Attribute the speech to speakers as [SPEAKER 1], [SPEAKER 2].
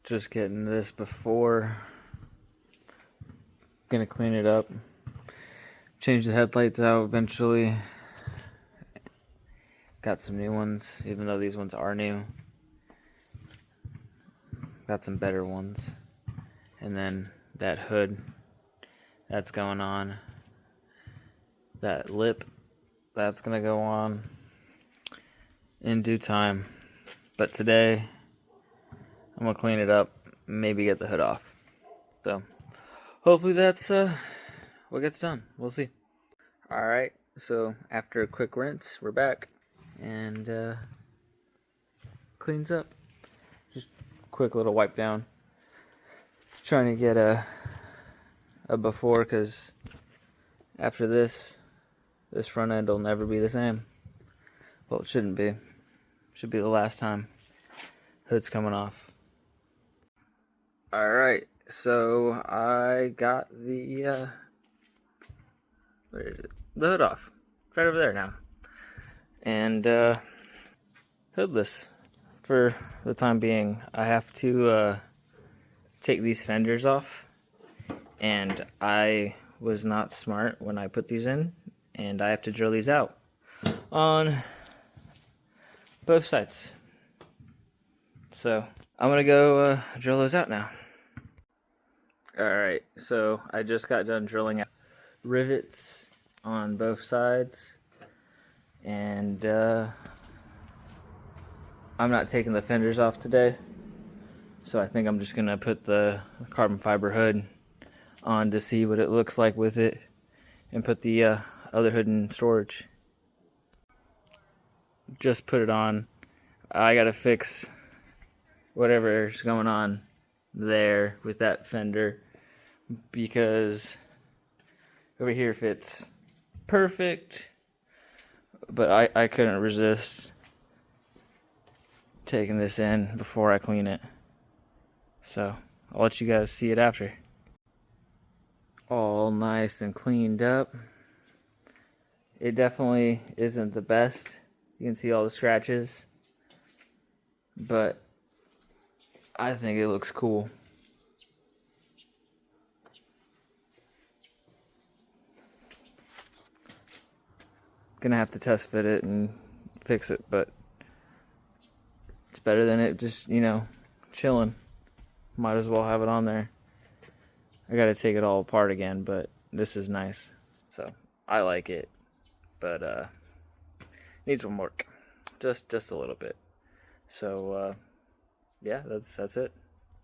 [SPEAKER 1] Just getting this before. Gonna clean it up. Change the headlights out eventually. Got some new ones, even though these ones are new. Got some better ones. And then that hood, that's going on. That lip, that's gonna go on in due time. But today, I'm gonna clean it up, maybe get the hood off. So, hopefully that's what gets done. We'll see. Alright, so after a quick rinse, we're back. And cleans up. Just quick little wipe down. Trying to get a before, because after this front end will never be the same. Well, it shouldn't be. Should be the last time. Hood's coming off. Alright, so I got the where is it? The hood off. It's right over there now. And hoodless for the time being. I have to take these fenders off, and I was not smart when I put these in, and I have to drill these out on both sides. So I'm gonna go drill those out now. Alright, so I just got done drilling out rivets on both sides. And I'm not taking the fenders off today, so I think I'm just gonna put the carbon fiber hood on to see what it looks like with it, and put the other hood in storage. Just put it on. I gotta fix whatever's going on there with that fender, because over here fits perfect. But I couldn't resist taking this in before I clean it. So I'll let you guys see it after. All nice and cleaned up. It definitely isn't the best. You can see all the scratches. But I think it looks cool. Gonna have to test fit it and fix it, but it's better than it just, chilling. Might as well have it on there. I gotta take it all apart again, but this is nice. So I like it, but needs some work. Just a little bit. So yeah, that's it.